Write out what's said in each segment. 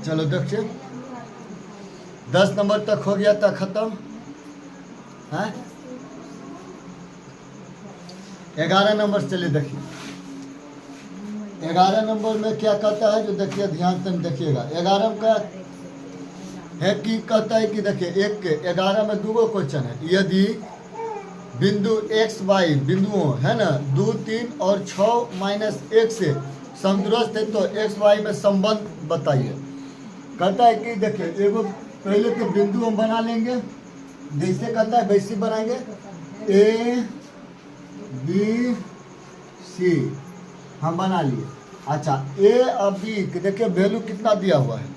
चलो देखिए 10 नंबर तक हो गया था खत्म है। 11 नंबर चलिए देखिए 11 नंबर में क्या कहता है जो देखिए ध्यान से देखिएगा। 11 का है कि कहता है कि देखिए एक के 11 में दो क्वेश्चन है। यदि बिंदु एक्स वाई बिंदुओं है ना 2, 3 और 6-1 से समदूरस्थ है तो एक्स वाई में संबंध बताइए। कहता है कि देखिए एगो पहले तो बिंदु हम बना लेंगे जैसे कहता है वैसे बनाएंगे ए बी सी हम बना लिए। अच्छा ए और बी देखिए वैल्यू कितना दिया हुआ है।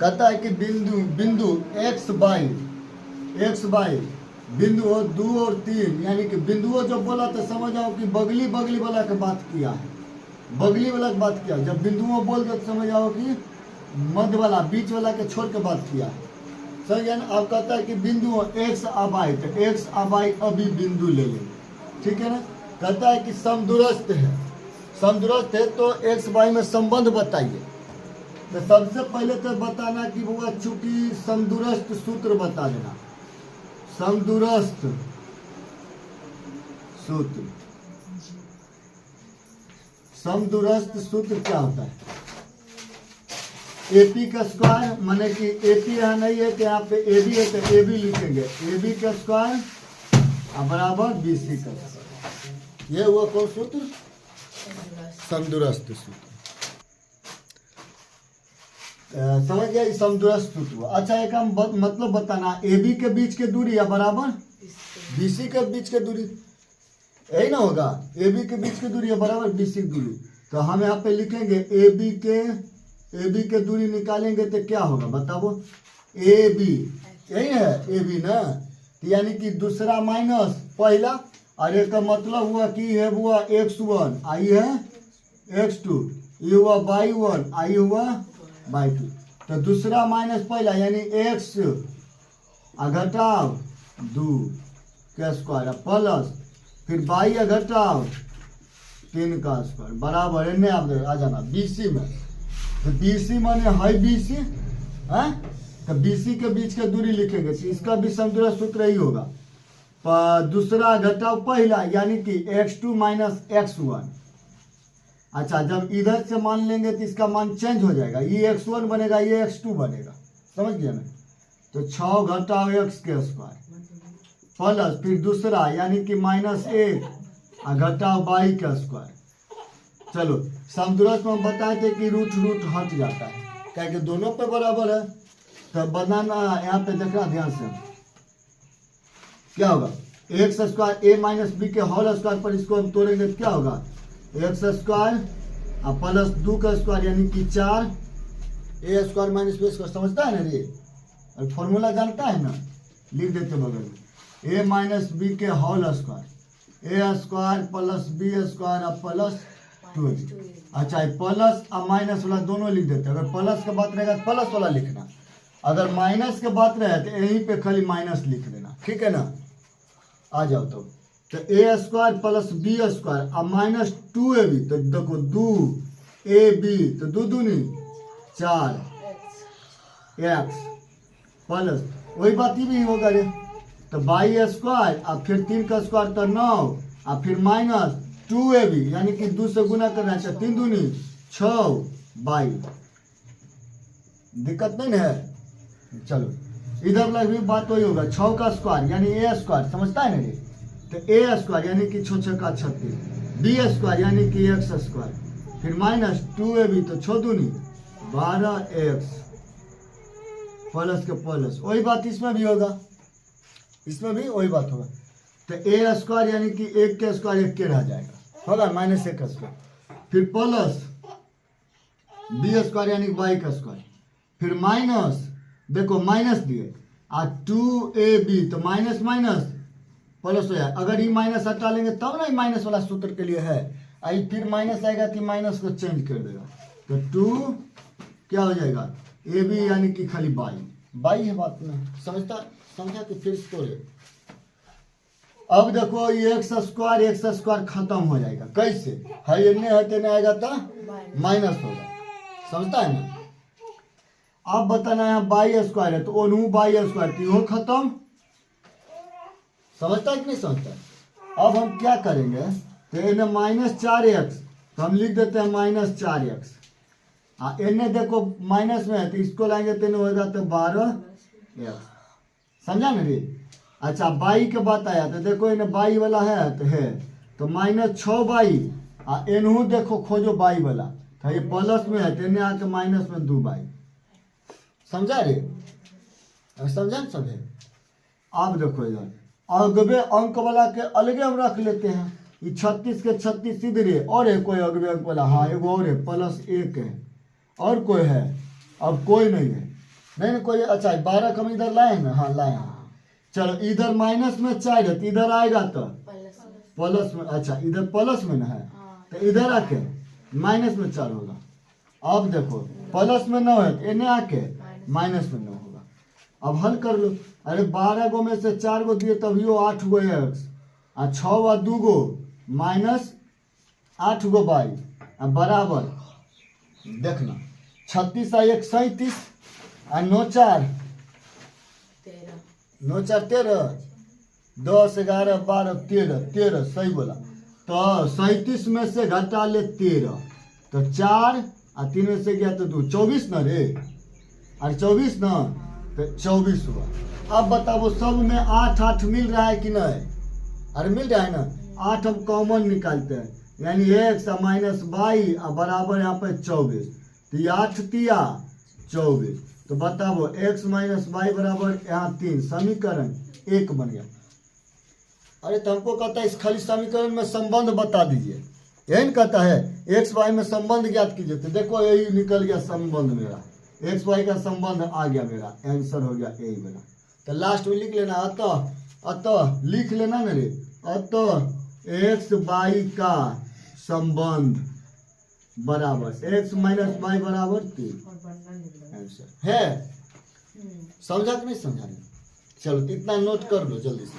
कहता है कि बिंदु एक्स बाई बिंदु 2 और 3 यानी कि बिंदुओं जब बोला तो समझ आओ कि बगली वाला की बात किया है। बगली वाला की बात किया। जब बिंदुओं बोल दो तो समझ आओ कि मध्य वाला बीच वाला के छोड़ के बात किया है। समझ गया ना। अब कहता है कि बिंदुओं एक्स और वाई तो एक्स और वाई अभी बिंदु ले लेंगे ठीक है ना। कहता है कि समदूरस्थ है तो एक्स वाई में संबंध बताइए। तो सबसे पहले तो बताना कि वो चूंकि समदूरस्थ सूत्र बता देना। समदूरस्थ सूत्र क्या होता है। एपी का स्क्वायर माने कि एपी यहाँ नहीं है कि यहाँ पे एबी है तो एबी लिखेंगे एबी का स्क्वायर बराबर बीसी का स्क्वायर। ये हुआ कौन सूत्र समदूरस्थ सूत्र। समझ गया समदूरस्थ सूत्र। अच्छा एक हम मतलब बताना एबी के बीच के दूरी या बराबर बीसी के बीच के दूरी यही ना होगा। एबी के बीच की दूरी या बराबर बीसी की दूरी। तो हम यहाँ पे लिखेंगे एबी के दूरी निकालेंगे तो क्या होगा बताओ। ए बी यही है ए बी ना। तो यानी कि दूसरा माइनस पहला और एक का मतलब हुआ कि है हुआ x1 आई है x2 ये हुआ y1 आई हुआ y2। तो दूसरा माइनस पहला यानी x घटाव 2 का स्क्वायर प्लस फिर y घटाव 3 का स्क्वायर बराबर है आप आ जाना बीसी में। तो बीसी माने है बीसी है तो बीसी के बीच के दूरी लिखेंगे तो इसका भी समदूरस्थ सूत्र ही होगा। दूसरा घटाव पहला यानी कि x2 माइनस x1। अच्छा जब इधर से मान लेंगे तो इसका मान चेंज हो जाएगा। ये x1 बनेगा ये x2 बनेगा समझ गया ना। तो 6 घटाव x के स्क्वायर प्लस फिर दूसरा यानी कि -1 घटाव y का स्क्वायर। चलो समदूरस्थ में हम बताए थे कि रूट हट जाता है क्या कि दोनों पे बराबर है। तो बनाना यहाँ पे देखना ध्यान से क्या होगा एक्स स्क्वायर ए माइनस बी के होल स्क्वायर पर इसको हम तोड़ेंगे तो क्या होगा एक्स स्क्वायर प्लस 2 का स्क्वायर यानी कि 4 ए स्क्वायर माइनस बी स्क्वायर। समझता है ना ये फॉर्मूला जानता है ना लिख देते बगल में ए माइनस बी के whole square A square plus B square plus 2। अच्छा प्लस और माइनस वाला दोनों लिख देते। अगर प्लस का बात रहेगा तो प्लस वाला लिखना अगर माइनस के बात रहे तो यहीं पे खाली माइनस लिख देना ठीक है ना। आ जाओ तो ए स्क्वायर प्लस बी स्क्वायर और माइनस 2ab तो देखो 2ab तो 2 दूनी 4 x प्लस वही बात ही भी होगा रे। तो बाई स्क्वायर और फिर 3 का स्क्वायर तो 9 और फिर माइनस 2ab यानी कि 2 से गुना करना है 3 दूनी 6 बाई। दिक्कत नहीं है। चलो इधर लग भी बात वही होगा 6 का स्क्वायर यानी ए स्क्वायर समझता है ना रे। तो ए स्क्वायर यानी कि 6 का 36 बी स्क्वायर यानी कि एक्स स्क्वायर फिर माइनस 2ab तो 6 दूनी 12x प्लस के प्लस वही बात इसमें भी होगा। इसमें भी वही बात होगा। तो ए स्क्वायर यानी कि 1 के स्क्वायर 1 के रह जाएगा होगा -1 का स्क्वायर फिर प्लस बी स्क्वायर यानी वाई का स्क्वायर फिर माइनस देखो माइनस दिए और 2ab तो माइनस माइनस प्लस हो जाए। अगर ये माइनस हटा लेंगे तब ना माइनस वाला सूत्र के लिए है आई फिर माइनस आएगा कि माइनस को चेंज कर देगा। तो 2 क्या हो जाएगा ab यानी कि खाली बाई है बात में समझा कि फिर तोड़े। अब देखो ये एक्स स्क्वायर खत्म हो जाएगा कैसे है इन्हें हटे नहीं आएगा तो माइनस होगा समझता है ना। अब बताना है बाई स्क्वायर है तो ओनू बाई स्क्वायर तो यो खत्म। समझता है कि नहीं समझता। अब हम क्या करेंगे तो इन्हें -4x तो हम लिख देते हैं -4x। इन्हें देखो माइनस में है तो इसको लाएंगे तो इन्हें होगा तो 12x। समझा ना रे। अच्छा बाई के बात आया तो देखो इन्हें बाई वाला है तो -6y इनहू देखो खोजो बाई वाला तो ये प्लस में है तो इन्हें आके माइनस में 2y। समझा रे। समझा ना समझे। अब देखो इधर अगबे अंक वाला के अलगे हम रख लेते हैं। ये 36 के 36 सीधे रे और है कोई अगबे अंक वाला। हाँ एगो और है +1 है और कोई है। अब कोई नहीं है नहीं कोई। अच्छा 12 हम इधर लाए हैं ना। हाँ लाए हैं। चलो इधर -4 है तो इधर आएगा तो प्लस में। अच्छा इधर प्लस में ना है तो इधर आके -4 होगा। अब देखो प्लस में 9 है तो इन्हें आके -9 होगा। अब हल कर लो। अरे 12 गो में से 4 गो दिए तभियो 8 गो x 6 व 2 गो -8 गो y बराबर देखना 36 आ 1 37 आ 9 4 13 10 11 12 13 सही बोला। तो 37 में से घटा ले 13 तो 4 और 3 में से गया तो 2 24 ना रे। और 24 ना तो 24 हुआ। अब बताओ सब में 8 मिल रहा है कि नहीं। अरे मिल रहा है ना। 8 हम कॉमन निकालते हैं यानी x -y बराबर यहाँ पे 24 तो ये 8 तिया 24 तो बताओ x -y बराबर यहाँ 3 समीकरण 1 बन गया। अरे तो हमको कहता है इस खाली समीकरण में संबंध बता दीजिए। यही कहता है x y में संबंध ज्ञात कीजिए तो देखो यही निकल गया संबंध मेरा। x y का संबंध आ गया मेरा आंसर हो गया यही मेरा। तो लास्ट में लिख लेना अतः लिख लेना ना रे। अतः x y का संबंध बराबर x -y बराबर 3 आंसर है। समझा कि नहीं समझा। चलो इतना नोट कर लो जल्दी से।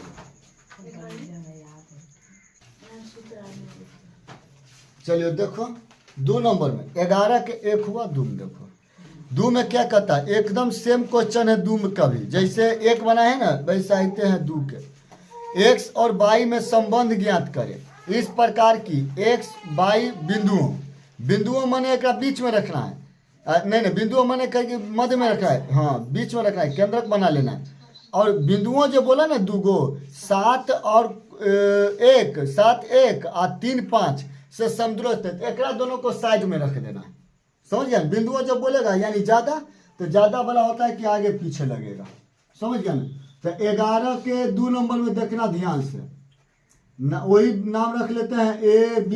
चलिए देखो 2 नंबर में 11 के 1 हुआ 2 में देखो 2 में क्या कहता है एकदम सेम क्वेश्चन है 2 में का भी। जैसे 1 बना है ना वैसे आते हैं 2 के। x और y में संबंध ज्ञात करें इस प्रकार की x y बिंदुओं माने एक बीच में रखना है। नहीं बिंदुओं माने कहीं मध्य में रखना है। हाँ बीच में रखना है केंद्रक बना लेना है। और बिंदुओं जो बोला ना 2 गो 7 और 1 और 3 5 से समदूरस्थ है। एक दोनों को साइड में रख देना है। समझ गया। बिंदुओं जब बोलेगा यानी ज्यादा तो ज्यादा वाला होता है कि आगे पीछे लगेगा। समझ गया ना। तो 11 के 2 नंबर में देखना ध्यान से वही नाम रख लेते हैं A B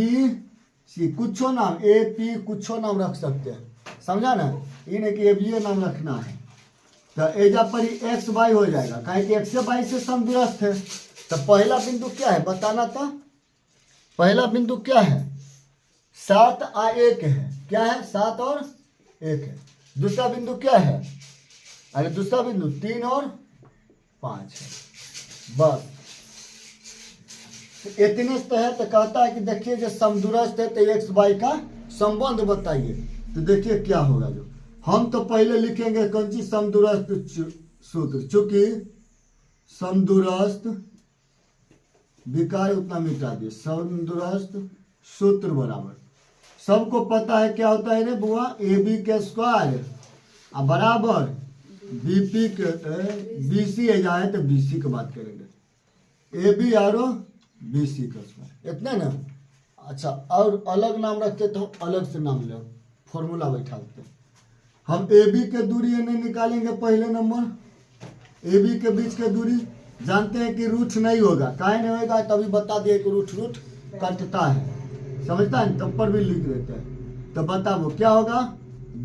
C कुछो नाम A P कुछो नाम रख सकते हैं। समझा ना। इन्हें कि A B नाम रखना है तो एजा पर x y हो जाएगा कहें कि x से y से समदूरस्थ है। तो पहला बिंदु क्या है बताना। तो पहला बिंदु क्या है 7 और 1 है। क्या है 7 और 1 है। दूसरा बिंदु क्या है अरे दूसरा बिंदु 3 और 5 है। बस इतने तो है। तो कहता है कि देखिए जो समदूरस्थ है तो x y का संबंध बताइए। तो देखिए क्या होगा। जो हम तो पहले लिखेंगे कौन सी समदूरस्थ सूत्र। चूंकि समदूरस्थ विकार उतना मिटा दिए। समदूरस्थ सूत्र बराबर सबको पता है क्या होता है रे बुआ AB के स्क्वायर बराबर BP के BC है जाए तो BC की बात करेंगे AB और BC का स्क्वायर इतना ना। अच्छा और अलग नाम रखते तो अलग से नाम ले फॉर्मूला बैठाते। हम AB के दूरी नहीं निकालेंगे पहले नंबर। AB के बीच के दूरी जानते हैं कि रूट नहीं होगा। काहे नहीं होगा तभी बता दिए कि रूट कटता है। समझता है तब पर भी लिख देते हैं। तो बताओ क्या होगा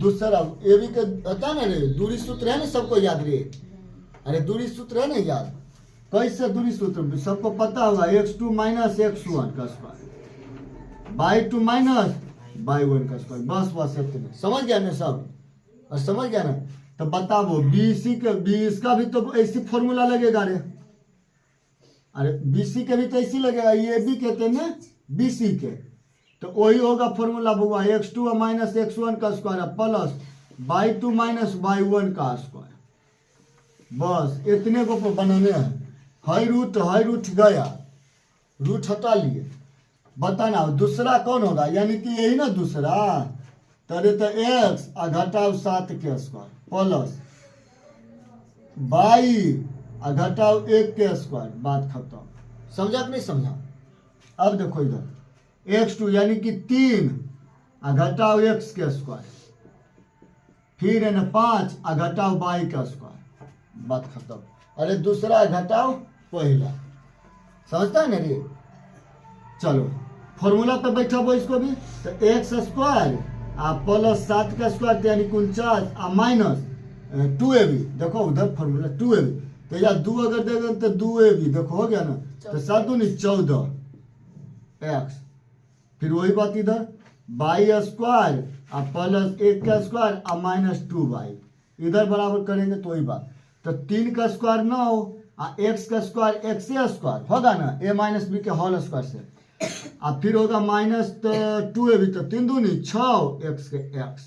दूसरा AB के बता ना रे दूरी सूत्र है ना सबको याद रे। अरे दूरी सूत्र है ना याद। कैसे दूरी सूत्र सबको पता होगा x2 - x1 का स्क्वायर y2 - y1 का स्क्वायर। बस इतने समझ गया ना सब। और समझ गया ना। तो बताओ BC के BC का भी तो ऐसी फॉर्मूला लगेगा रे। अरे BC के भी तो ऐसी लगेगा ये भी कहते हैं ना BC के तो वही होगा फॉर्मूला बउआ x2 माइनस x1 का square plus y2 minus y1 का स्क्वायर। बस इतने को बनाने हैं। हाई रूट गया, रूट हटा लिए। बताना दूसरा कौन होगा, यानी कि यही ना दूसरा। तरे तो x आ घटाओ 7 के स्क्वायर प्लस y आ घटाओ 1 के स्क्वायर। बात खत्म। समझा कि नहीं समझा? अब देखो इधर x2 यानी कि 3 आ घटाओ x के स्क्वायर, फिर है ना 5 आ घटाओ y का स्क्वायर। बात खत्म। अरे दूसरा घटाओ पहला। समझता है ना रे? चलो फॉर्मूला पे बैठा वो इसको भी। तो एक्स स्क्वायर आ प्लस 7 का स्क्वायर यानी 49 आ माइनस 2ab। देखो उधर फॉर्मूला 2ab, तो या 2 अगर देगा तो 2ab। देखो हो गया ना, तो 7 दूनी 14 एक्स। फिर वही बात इधर y स्क्वायर आ प्लस 1 का स्क्वायर आ माइनस 2y। इधर बराबर करेंगे तो वही बात। तो 3 का स्क्वायर 9 आ x का स्क्वायर x स्क्वायर होगा ना, a माइनस बी के होल स्क्वायर से। अब फिर होगा माइनस 2ab, तो 3 दूनी 6 x के x।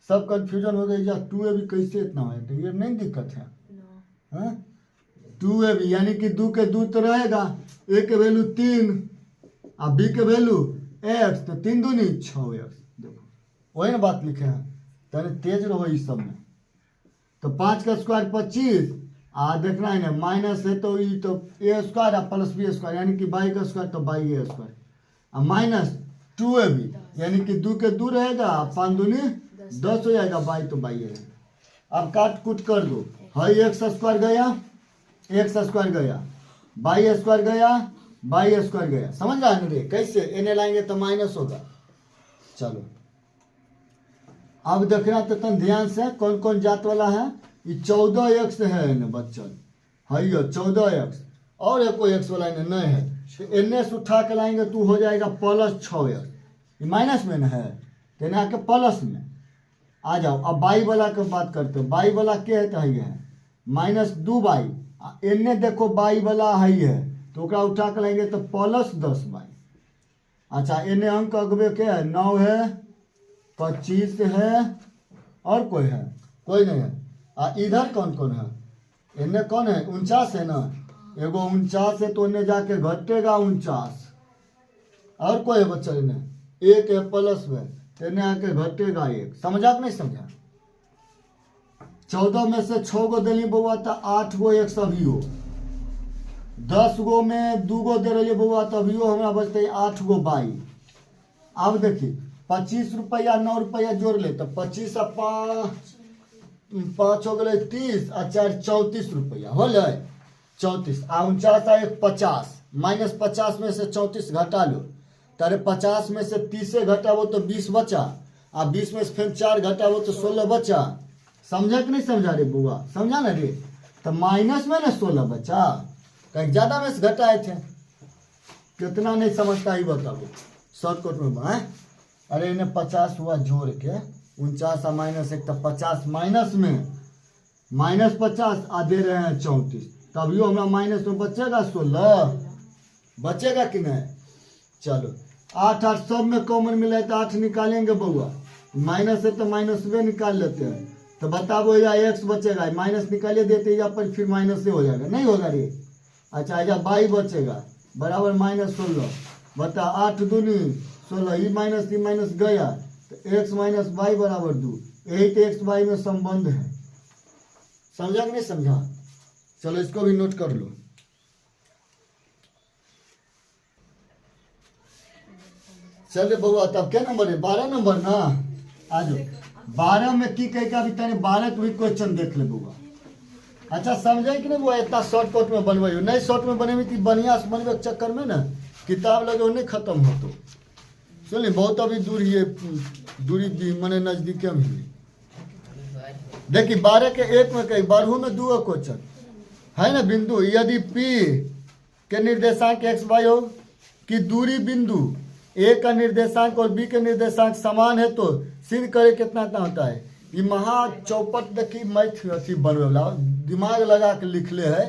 सब कंफ्यूजन हो गई। 2ab कैसे इतना है, तो ये नहीं दिक्कत है। 2ab यानी कि 2 के 2 तो रहेगा, a के वैल्यू 3 और b के वैल्यू x, तो 3 दूनी 6x। देखो वही ना बात लिखे हैं। तो तेज रहो इस सब में। तो 5 का स्क्वायर 25 आ देखना है ना, माइनस है तो ये तो ए स्क्वायर प्लस बी स्क्वायर यानी कि बाई का स्क्वायर तो बाई ए स्क्वायर, और माइनस 2ab यानी कि 2 के 2 रहेगा, 5 दूनी 10 हो जाएगा, बाई तो बाई है। अब काट कूट कर दो। हाई एक्स स्क्वायर गया, एक्स स्क्वायर गया, बाई स्क्वायर गया, बाई स्क्वायर गया। समझ रहा है ना रे? कैसे एने लाएंगे तो माइनस होगा। चलो अब देखना तो तन ध्यान से कौन कौन जात वाला है। ये 14x है ना बच्चन, है ये 14x, और एक कोई x वाला नहीं है। तो एन से उठा के लाएंगे तो हो जाएगा प्लस 6x। ये माइनस में ना है, तो ना के प्लस में आ जाओ। अब बाई वाला की बात करते हो। बाई वाला क्या है, तो ये है माइनस 2y। एने देखो बाई वाला है, तो उठा के लाएंगे तो प्लस 10y। अच्छा एने अंक अगबे क्या है, 9 है, 25 है, और कोई है? कोई नहीं है। इधर कौन कौन है? इन्हें कौन है? 49 है ना, एगो 49 है तो इन्हें जाके घटेगा 49, और कोई है बच्चा? इन्हें 1 है प्लस में, तो इन्हें आके घटेगा 1। समझा कि नहीं समझा? 14 में से 6 गो दिली बउआ तो 8 गो x अभी हो। 10 गो में 2 गो दे रही बउआ तो अभी हमारा बचते 8 गो बाई। अब देखिए 25 रुपया 9 रुपया जोड़ ले तो 25 आ 5 हो गए 30 आ 4 34 रुपया हो जाए 34 आ 49 आ 1 50 माइनस 50 में से 34 घटा लो। तारे 50 में से 30 घटा वो तो 20 बचा, आ 20 में से फिर 4 घटा वो तो 16 बचा। समझा कि नहीं समझा रे बुआ? समझा ना रे? तो माइनस में ना 16 बचा, कहीं ज्यादा में से घटाए थे। कितना नहीं समझता ही बताओ शॉर्टकट में बनाए। अरे इन्हें 50 हुआ जोड़ के 49 माइनस 1 तो 50 माइनस में माइनस 50 आ दे रहे हैं 34, तभी हमारा माइनस में बचेगा 16। बचेगा कि नहीं? चलो 8 8 सब में कॉमन मिला है तो 8 निकालेंगे बउआ। माइनस है तो माइनस में निकाल लेते हैं। तो बताओ या x बचेगा, माइनस निकालिए देते या पर फिर माइनस से हो जाएगा, नहीं होगा रे? अच्छा या बाई बचेगा बराबर माइनस 16। बता 8 दूनी 16, ई माइनस गया तो x माइनस बाई बराबर 2। यही तो x बाई में संबंध है। समझा कि नहीं समझा? चलो इसको भी नोट कर लो। चलिए बउआ तब क्या नंबर है? 12 नंबर ना। आ जाओ 12 में की कह का भी तने 12 के भी क्वेश्चन देख ले बउआ। अच्छा समझे कि नहीं वो इतना शॉर्टकट में बनवे हो? नहीं शॉर्ट में बने थी बढ़िया से बनवे के चक्कर में ना किताब लगे नहीं खत्म हो। तो सुनिए बहुत अभी दूरी मने नजदीक में ही देखिए 12 के 1 में कही 12 में 2 क्वेश्चन है ना। बिंदु यदि P के निर्देशांक x y हो कि दूरी बिंदु A का निर्देशांक और B के निर्देशांक समान है तो सिद्ध करे कितना होता है। ये महा चौपट देखी मैथ अथी बनवे वाला दिमाग लगा के लिख ले है।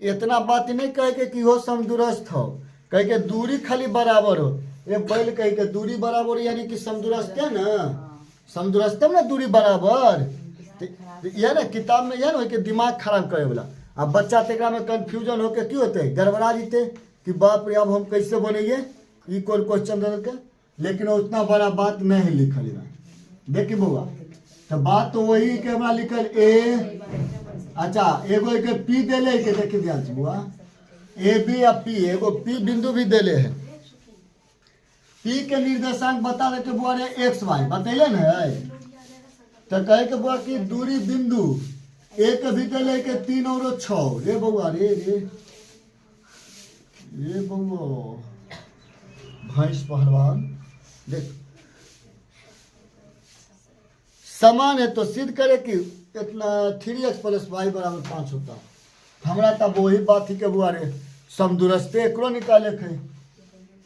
इतना बात नहीं कहे के कि हो समदुरस्त हो, कहे के दूरी खाली बराबर हो ये बैल कही के दूरी बराबर यानी कि समदूरस्थ है ना, समदूरस्थ ना दूरी बराबर। तो यह ना किताब में यह ना कि दिमाग खराब करे वाला। अब बच्चा तेकरा में कंफ्यूजन होके क्यों होते गड़बड़ा जीते कि बाप रे अब हम कैसे बनेंगे ये कोई क्वेश्चन दे के, लेकिन उतना बड़ा बात नहीं लिखल है। देखिए बउआ तो बात तो वही के हमरा लिखल ए, अच्छा एगो के पी देले के देखिए ध्यान से बुआ, ए बी या पी एगो पी बिंदु भी देले है। पी के निर्देशांक बता देते बुआ रे एक्स वाई बतैले न, तो कहे के बुआ की दूरी बिंदु एक भी देले के 3 और 6। रे बउआ रे बउआ भैंस पहलवान देख समान है तो सिद्ध करे कि इतना 3x + y = 5 होता। हमरा तब वही बात ही के बुआ रे समदूरस्थ एकरो निकाले के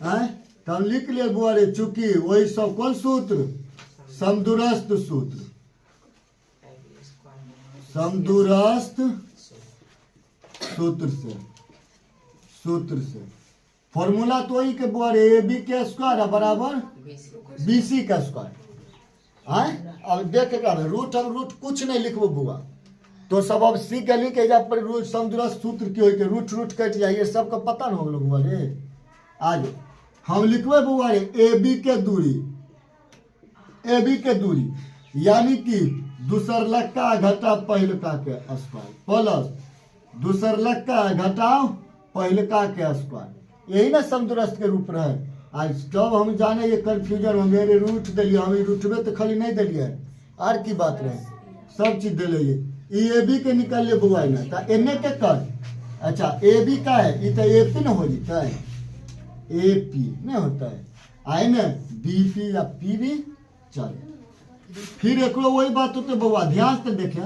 हैं तो हम लिख लिए बुआ रे, चूंकि वही सब कौन सूत्र समदूरस्थ सूत्र, समदूरस्थ सूत्र से फॉर्मूला तो वही के बुआ रे ए बी के स्क्वायर बराबर बी सी का स्क्वायर है। अब देख के रूट हम रूट कुछ नहीं लिखबो बुआ, तो सब अब सी के लिखे जा पर रूट समदूरस्थ सूत्र की हो के रूट रूट कट जाइए सबको पता न हो गलो बुआ रे। आज हम लिखबे बुआ रे ए बी के दूरी यानी कि दूसरलका घटा पहिलका के स्क्वायर प्लस दूसरलका घटाओ पहिलका के स्क्वायर, यही ना समदूरस्थ के रूप रहे। आज जब हम जाने ये कंफ्यूजन हो मेरे रूट दिलिए हम रूट में तो खाली नहीं दिलिए आर की बात रहे सब चीज दिले ए बी के निकल ले बुआ ना तो एने के कर। अच्छा ए बी का है ये तो ए पी ना हो जाता है, ए पी नहीं होता है आए ना बी पी या पी भी चले। फिर एक वही बात होते बुआ ध्यान से देखे,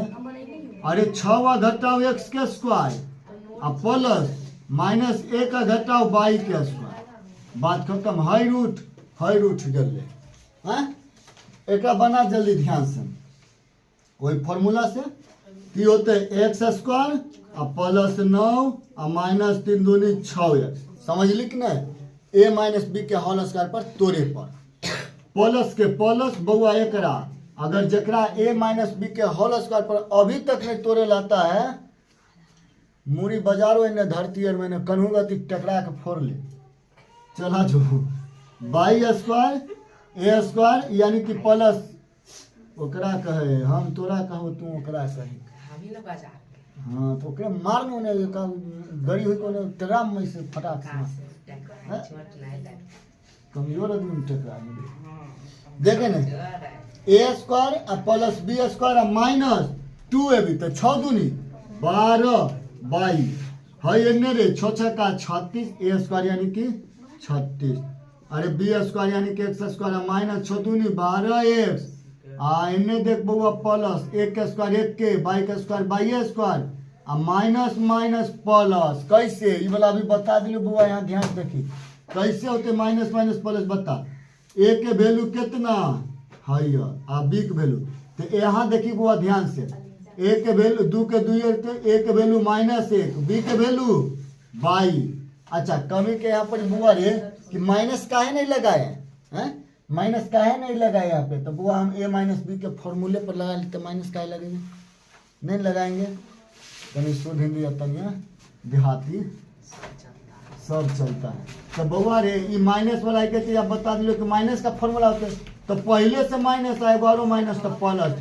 अरे 6 घटाओ x के स्क्वायर और प्लस माइनस ए का घटाओ y के स्क्वायर, बात खत्म। हाई रूट जल ले हैं एक बना जल्दी ध्यान से वही फॉर्मूला से की होते एक्स स्क्वायर और प्लस 9 और माइनस 3 दूनी 6x समझ ली कि नहीं, a माइनस बी के होल स्क्वायर पर तोड़े पर प्लस के प्लस बउआ एकरा अगर जकरा a माइनस बी के होल स्क्वायर पर अभी तक नहीं तोड़े लाता है मूरी बाजारो इन्हें धरती और मैंने कन्हूगा ती टकरा के फोड़ ले चला जो बाई स्क्वायर ए स्क्वायर यानी कि प्लस ओकरा कहे हम तोरा कहो तू ओकरा कहे हाँ तो ओकरे मार नो ने गड़ी हुई को ट्राम में से फटाक से कमजोर आदमी टकरा देखे ना ए स्क्वायर और प्लस बी स्क्वायर और माइनस 2ab तो 6 दूनी 12 22 है एने रे 6 का 36 ए स्क्वायर यानी कि 36 अरे बी स्क्वायर यानी कि एक्स स्क्वायर माइनस 6 दूनी 12x इन्हें देख बउआ प्लस एक के स्क्वायर एक k by k square by square आ माइनस माइनस प्लस कैसे ये वाला अभी बता दिलो बउआ यहाँ ध्यान देखी कैसे होते माइनस माइनस प्लस बता ए के वैल्यू कितना है आ बी के वैल्यू तो यहाँ देखी बउआ ध्यान से ए के वैल्यू 2 के 2 ए के वैल्यू -1 बी के वैल्यू 22। अच्छा कमी के यहाँ पर बुआ रे कि माइनस काहे नहीं लगाए हैं माइनस काहे नहीं लगाए यहाँ पे, तो बुआ हम a माइनस बी के फॉर्मूले पर लगा लेते माइनस काहे लगेंगे नहीं लगाएंगे कहीं शुद्ध हिंदी तनिया देहाती सब चलता है। तो बुआ रे ये माइनस वाला कहते आप बता दिलो कि माइनस का फॉर्मूला होता है तो पहले से माइनस आए बारो माइनस तो प्लस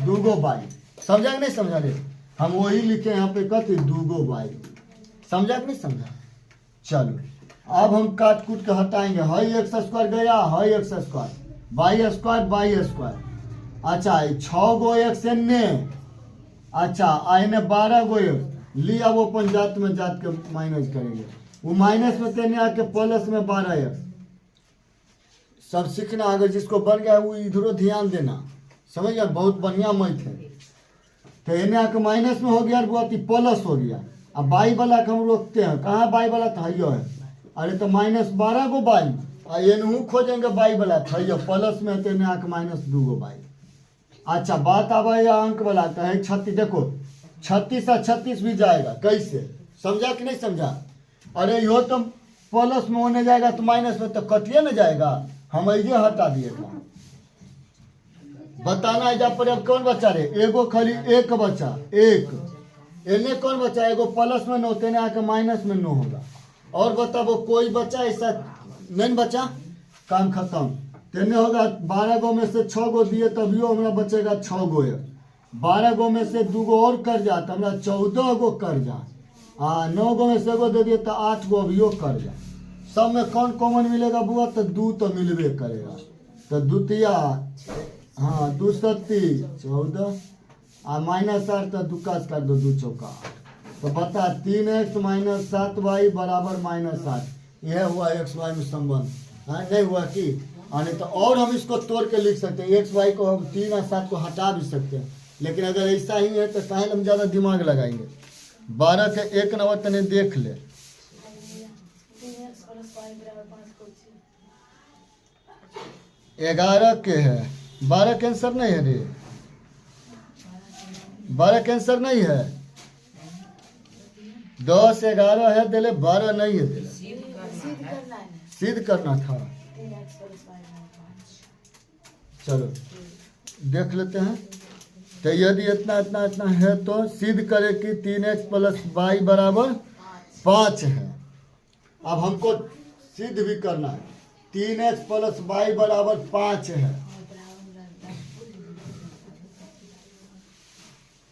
2 बाई समझा कि नहीं समझा रे हम वही लिखे यहाँ पे कहते 2 बाई समझा कि नहीं समझा। चलो अब हम काट कूट के हटाएंगे हाई एक्स स्क्वायर गया high x square by square अच्छा 6 गो एक्स एने अच्छा आने 12 गो एक्स लिया वो अपन जात में जात के माइनस करेंगे वो माइनस में तेने आके प्लस में 12x सब सीखना अगर जिसको बन गया वो इधरो ध्यान देना समझ गया बहुत बढ़िया मैथ है। तो एने आके माइनस में हो गया बहुत प्लस हो गया अब बाई वाला के हम रोकते हैं कहाँ बाई वाला था है अरे तो -12 गो बाई एनहू खोजेंगे बाई वाला था प्लस में तेने आके -2 गो बाई। अच्छा बात अब अंक वाला का है 36 देखो 36 और 36 भी जाएगा कैसे समझा कि नहीं समझा। अरे यो तो प्लस में होने जाएगा तो माइनस में तो कटिए न जाएगा। हम ऐसे हटा दिए था। बताना है जब पर अब कौन बचा रे, एगो खाली एक बचा, एक एने कौन बचा, एगो प्लस में नो तेने आके माइनस में नो होगा। और बताओ कोई बचा ऐसा नहीं बचा, काम खत्म। तेने होगा 12 गो में से 6 गो दिए तभियो हमरा बचेगा 6 गो है। 12 गो में से 2 गो और कर जा तो हमरा 14 गो कर जा। 9 गो में से एगो दे दिए तो 8 गो अभियो कर जा। सब में कौन कॉमन मिलेगा बुआ, तो 2 तो मिलबे करेगा। तो द्वितीया हाँ 2 सत्ती 14 माइनस 8 तो 2 का कर दो 2 चौका 8। तो बता 3x माइनस 7y बराबर माइनस 8। यह हुआ एक्स वाई में संबंध। हाँ नहीं हुआ कि नहीं तो और हम इसको तोड़ के लिख सकते हैं। एक्स वाई को हम 3 और 7 को हटा भी सकते हैं, लेकिन अगर ऐसा ही है तो काहे हम ज़्यादा दिमाग लगाएंगे। 12 के 1 नंबर तने देख ले। 11 के है, 12 के आंसर नहीं है रे, 12 के आंसर नहीं है। 10 11 है दिले, 12 नहीं है दिले, सिद्ध करना था। चलो देख लेते हैं। तो यदि इतना इतना इतना है तो सिद्ध करे कि 3x प्लस वाई बराबर 5 है। अब हमको सिद्ध भी करना है। 3x प्लस वाई बराबर 5 है।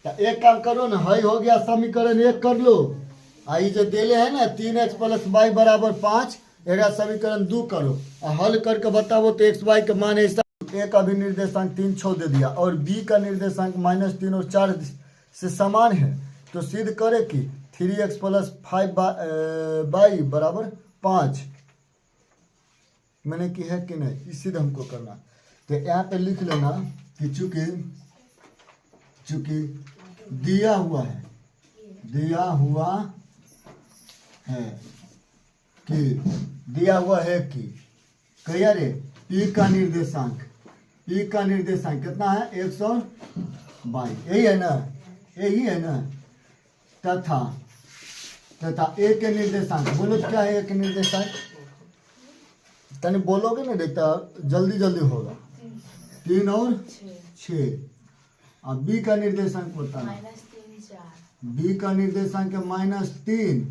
तो एक काम करो ना, हई हो गया समीकरण 1 कर लो। आई जो देले है ना 3x प्लस वाई बराबर 5, एक समीकरण 2 करो और हल करके बताओ तो एक्स वाई का मान ऐसा। ए का भी निर्देशांक 3 6 दे दिया और बी का निर्देशांक -3 और 4 से समान है। तो सिद्ध करे कि 3x प्लस 5 वाई बराबर 5 मैंने की है कि नहीं, इस सिद्ध हमको करना। तो यहाँ पे लिख लेना कि चूंकि दिया हुआ है कि कहिया रे पी का निर्देशांक कितना है 122, यही है ना। तथा ए के निर्देशांक बोलो क्या है। ए के निर्देशांक तने बोलोगे ना देखता जल्दी होगा 3 और 6। अब बी का निर्देशांक बताना। बी का निर्देशांक है -3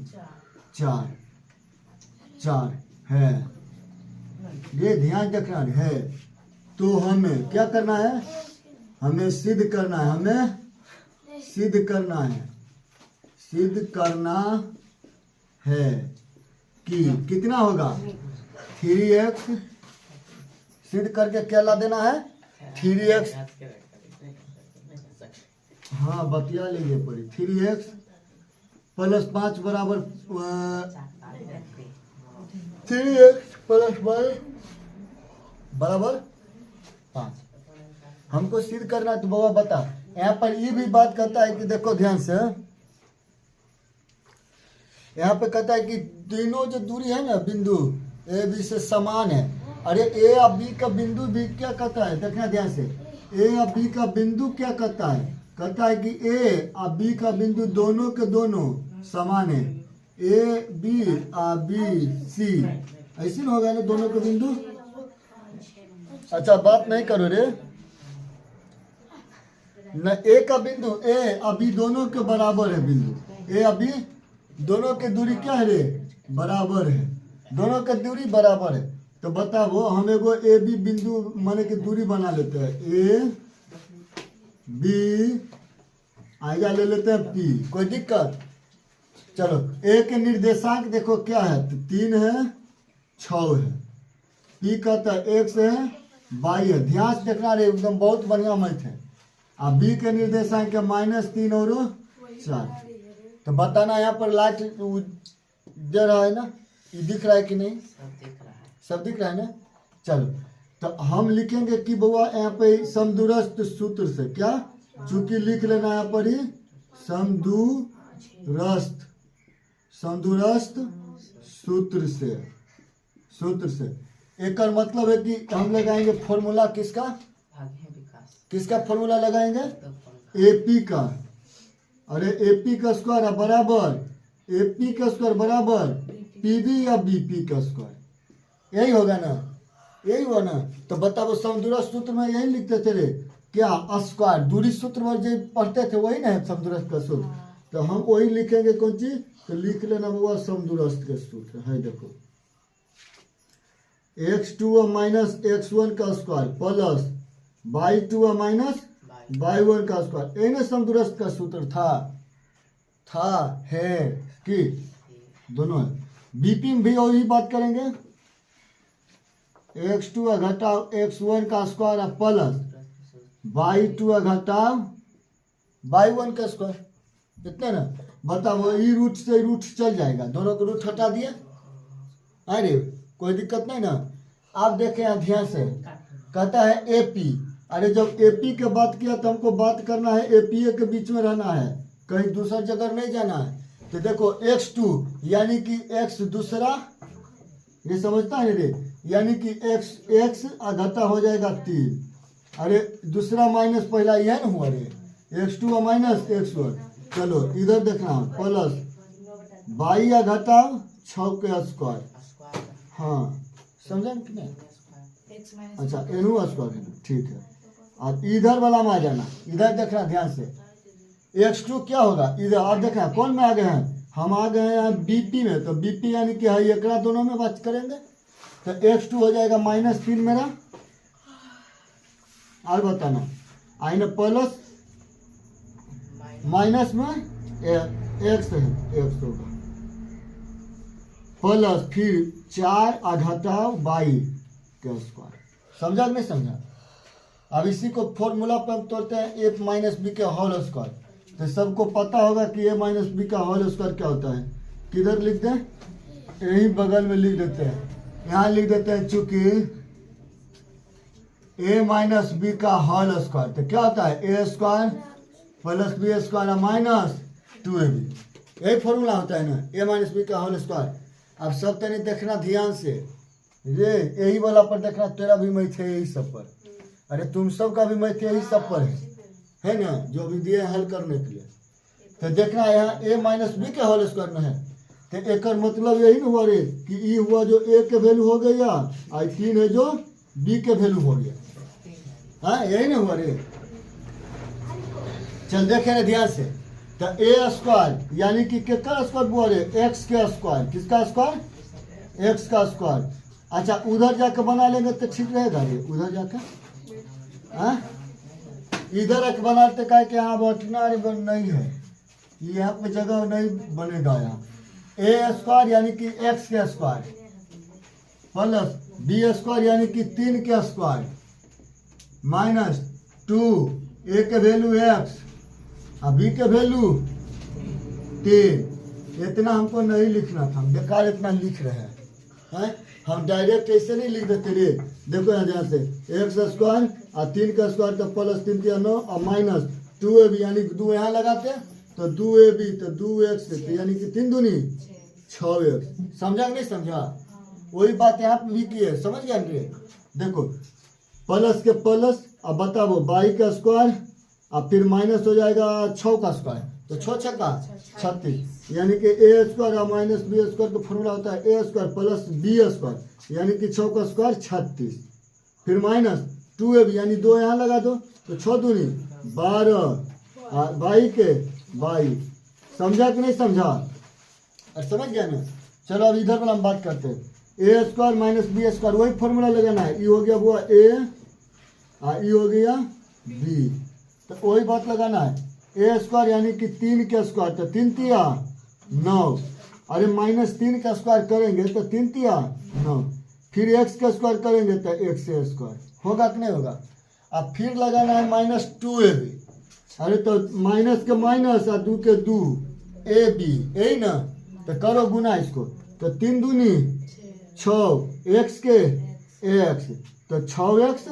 4 है। ये ध्यान रखना है। तो हमें क्या करना है, हमें सिद्ध करना है कि कितना होगा 3x। सिद्ध करके क्या ला देना है 3x। हाँ बतिया लेंगे पड़ी। 3x प्लस 5 बराबर 3x प्लस 5 बराबर 5 हमको सिद्ध करना है। तो बाबा बता, यहाँ पर ये भी बात कहता है कि देखो ध्यान से, यहाँ पे कहता है कि तीनों जो दूरी है ना बिंदु ए बी से समान है। अरे ए और बी का बिंदु भी क्या कहता है, देखना ध्यान से। ए और बी का बिंदु क्या कहता है, कहता है कि ए और बी का बिंदु दोनों के दोनों समान है। ए बी और बी सी ऐसे ना होगा ना दोनों के बिंदु। अच्छा बात नहीं करो रे न। ए का बिंदु ए और बी दोनों के बराबर है। बिंदु ए और बी दोनों के दूरी क्या है रे, बराबर है। दोनों के दूरी बराबर है। तो बताओ हम एगो ए बी बिंदु माने की दूरी बना लेते हैं। ए बी आगे ले लेते हैं पी, कोई दिक्कत। चलो ए के निर्देशांक देखो क्या है, तो 3 है 6 है। पी कहता है x है y है। ध्यान से देखना रे, एकदम बहुत बढ़िया मैथ है। अब बी के निर्देशांक है -3 और 4। तो बताना यहाँ पर लाइट दे रहा है ना, ये दिख रहा है कि नहीं, सब दिख रहा है ना। चलो तो हम लिखेंगे कि बउआ यहाँ पे समदूरस्थ सूत्र से क्या, चूंकि लिख लेना यहाँ पर ही समदूरस्थ सूत्र से एक मतलब है कि हम लगाएंगे फॉर्मूला किसका फॉर्मूला लगाएंगे, एपी का। अरे एपी का स्क्वायर बराबर एपी का स्क्वायर बराबर पीबी या बीपी का स्क्वायर, यही होगा ना, यही हुआ ना। तो बताओ समदूरस्थ सूत्र में यही लिखते थे रे क्या, स्क्वायर दूरी सूत्र में जो पढ़ते थे वही ना है समदूरस्थ का सूत्र। तो हम वही लिखेंगे कौन चीज, तो लिख लेना हुआ समदूरस्थ का सूत्र है। देखो x2 माइनस x1 का square plus y2 minus y1 का स्क्वायर, यही ना समदूरस्थ का सूत्र था है कि दोनों है। बीपी में भी वही बात करेंगे, x2 घटाओ x1 का स्क्वायर प्लस y2 घटाओ y1 का स्क्वायर, इतना ना। बताओ ई रूट से रूट चल जाएगा, दोनों को रूट हटा दिया, अरे कोई दिक्कत नहीं ना। आप देखें यहाँ ध्यान से, कहता है एपी, अरे जब एपी के बात किया तो हमको बात करना है एपीए के बीच में रहना है, कहीं दूसरा जगह नहीं जाना है। तो देखो x2 यानी कि x दूसरा, ये समझता है रे, यानी कि x घटा हो जाएगा 3, अरे दूसरा माइनस पहला यह ना हुआ रे, x2 माइनस x1। चलो इधर देखना प्लस बाई या घटा 6 के स्क्वायर, हाँ समझा कि नहीं, अच्छा एनू स्क्वायर है, ठीक है। और इधर वाला में आ जाना, इधर देखना ध्यान से, x2 क्या होगा इधर, आप देखना कौन में आ गए हैं, हम आ गए हैं बीपी में, तो बीपी यानी कि है एकरा दोनों में बात करेंगे, तो x2 हो जाएगा -3 मेरा, और बताना आई ना प्लस माइनस में x है, x होगा प्लस फिर 4 घटाओ बाई का स्क्वायर, समझा कि नहीं समझा। अब इसी को फॉर्मूला पर तोड़ते हैं a माइनस बी के होल स्क्वायर, तो सबको पता होगा कि a माइनस बी का होल स्क्वायर क्या होता है, किधर लिख दें, यही बगल में लिख देते हैं, यहाँ लिख देते हैं चूंकि a माइनस बी का होल स्क्वायर, तो क्या होता है a square plus B square minus 2ab, यही फॉर्मूला होता है ना, a माइनस बी का होल स्क्वायर। अब सब तनी देखना ध्यान से, ये यही वाला पर देखना, तेरा भी मैथ है यही सब पर, अरे तुम सब का भी मैथ यही सब पर है ना, जो भी दिए हल करने के लिए। तो देखना यहाँ a माइनस बी के होल स्क्वायर में है, तो एक मतलब यही ना हुआ रे कि ई हुआ जो a के वैल्यू हो गया, और 3 है जो b के वैल्यू हो गया, हाँ यही ना हुआ रे। चल देखे ना ध्यान से, तो a स्क्वायर यानी कि किसका स्क्वायर हुआ रे, x के स्क्वायर, किसका स्क्वायर, x का स्क्वायर। अच्छा उधर जाकर बना लेंगे तो ठीक रहेगा रे, उधर जाकर हाँ, इधर एक बनाते का कि यहाँ बैठना नहीं है, यहाँ पे जगह नहीं बनेगा। यहाँ a स्क्वायर यानी कि x के स्क्वायर प्लस b स्क्वायर यानी कि 3 के स्क्वायर माइनस 2, a के वैल्यू x और b के वैल्यू 3। इतना हमको नहीं लिखना था, हम बेकार इतना लिख रहे हैं, हम डायरेक्ट ऐसे नहीं लिख देते रे। देखो यहाँ ध्यान से, x स्क्वायर और 3 का स्क्वायर तो प्लस 3 3 9 और माइनस 2ab यानी 2 यहाँ लगाते तो 2ab तो 2x तो यानी कि 3 दूनी 6x, समझा कि नहीं समझा। वही बात यहाँ पे भी की है, समझ गया रे। देखो प्लस के प्लस, अब बताओ बाई का स्क्वायर और फिर माइनस हो जाएगा 6 का स्क्वायर, तो 6 का 36 यानी कि a स्क्वायर और माइनस बी स्क्वायर, तो फॉर्मूला होता है a square plus B square यानी कि 6 का स्क्वायर 36, फिर माइनस 2ab यानी 2 यहाँ लगा दो तो 6 दूनी 12 बाई के बाई, समझा कि नहीं समझा, और समझ गया ना। चलो अब इधर पर हम बात करते हैं, a square minus b square, वही फॉर्मूला लगाना है, ई हो गया वो a और ई हो गया b, तो वही बात लगाना है। a स्क्वायर यानी कि 3 के स्क्वायर तो 3 तिया 9, अरे माइनस 3 का स्क्वायर करेंगे तो 3 तिया 9, फिर x का स्क्वायर करेंगे तो x स्क्वायर होगा कि नहीं होगा। अब फिर लगाना है माइनस 2ab, अरे तो माइनस के माइनस और 2 के 2 ab, यही ना, तो करो गुना इसको, तो 3 दूनी 6 x के x तो 6x,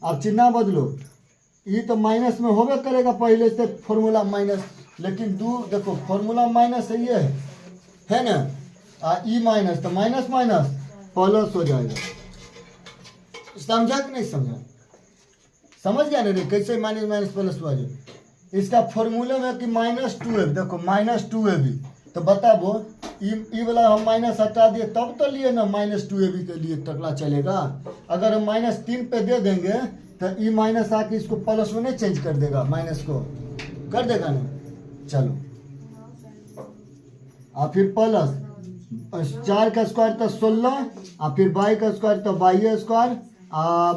अब चिन्ह बदलो, ये तो माइनस में होबे करेगा पहले से फॉर्मूला माइनस, लेकिन देखो फॉर्मूला माइनस है ये है ना, ई माइनस तो माइनस माइनस प्लस हो जाएगा, समझा कि नहीं समझा, समझ गया ना रे कैसे माइनस माइनस प्लस हुआ जाए। इसका फॉर्मूले में कि -2ab, देखो -2ab तो बताबो ई वाला हम माइनस हटा दिए तब तो लिए ना -2ab के लिए टकला चलेगा। अगर हम -3 पे दे देंगे तो ई माइनस आके इसको प्लस में नहीं चेंज कर देगा, माइनस को कर देगा ना। चलो और फिर प्लस 4 का स्क्वायर तो 16 और फिर बाई का स्क्वायर तो 22 स्क्वायर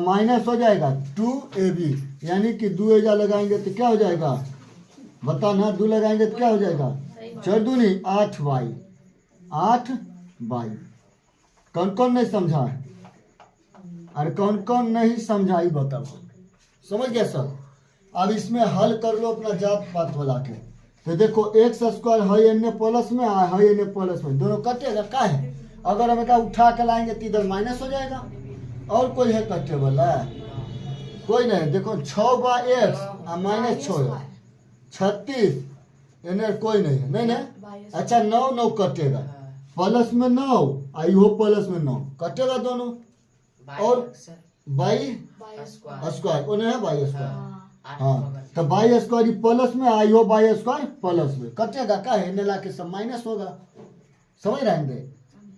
माइनस हो जाएगा 2ab, यानी कि 2 एजा लगाएंगे तो क्या हो जाएगा बता ना, 2 लगाएंगे तो क्या हो जाएगा 4 दूनी 8y, 8y। कौन कौन नहीं समझा, अरे कौन कौन नहीं समझा ही बताओ, समझ गया सब। अब इसमें हल कर लो अपना जात पात वाला के। तो देखो एक्स स्क्वायर है एन प्लस में है एन प्लस में, दोनों कटेगा का है। अगर हम क्या उठा के लाएंगे तो इधर माइनस हो जाएगा। और कोई है कटे वाला, कोई नहीं। देखो 6/x -6 36 एन कोई नहीं है, नहीं नहीं। अच्छा 9 कटेगा, प्लस में 9 आई हो प्लस में 9 कटेगा दोनों। और बाई स्क्वायर उन्हें है बाई स्क्वायर, हाँ तो बाई स्क्वायर प्लस में आई हो बाई स्क्वायर प्लस में कटेगा का है, ला के सब माइनस होगा, समझ रहे हैं।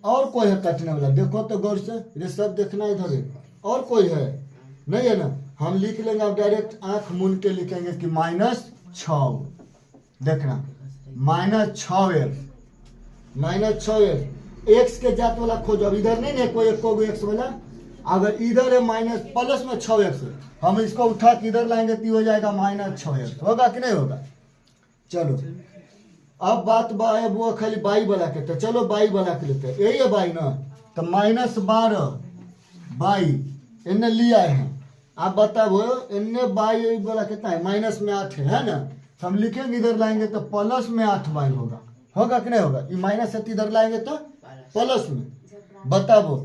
और कोई है कटने वाला, देखो तो गौर से, ये सब देखना इधर है। और कोई है नहीं है ना, हम लिख लेंगे। अब डायरेक्ट आंख मूंद के लिखेंगे कि -6, देखना -6x, -6x एक्स के जात वाला खोजो। अब इधर नहीं कोई एक्स वाला, अगर इधर है माइनस प्लस में 6x, हम इसको उठा के इधर लाएंगे तो हो जाएगा -6x, होगा कि नहीं होगा। चलो अब बात वो खाली बाई वाला के, तो चलो बाई वाला के लेते हैं। यही है बाई ना, तो -12 बाई इन्हें लिया है। आप बताओ इन्हें बाई वाला कितना है, माइनस में 8 है ना, तो हम लिखेंगे इधर लाएंगे तो प्लस में 8 बाई होगा, होगा कि नहीं होगा। ये माइनस इधर लाएंगे तो प्लस में। बताओ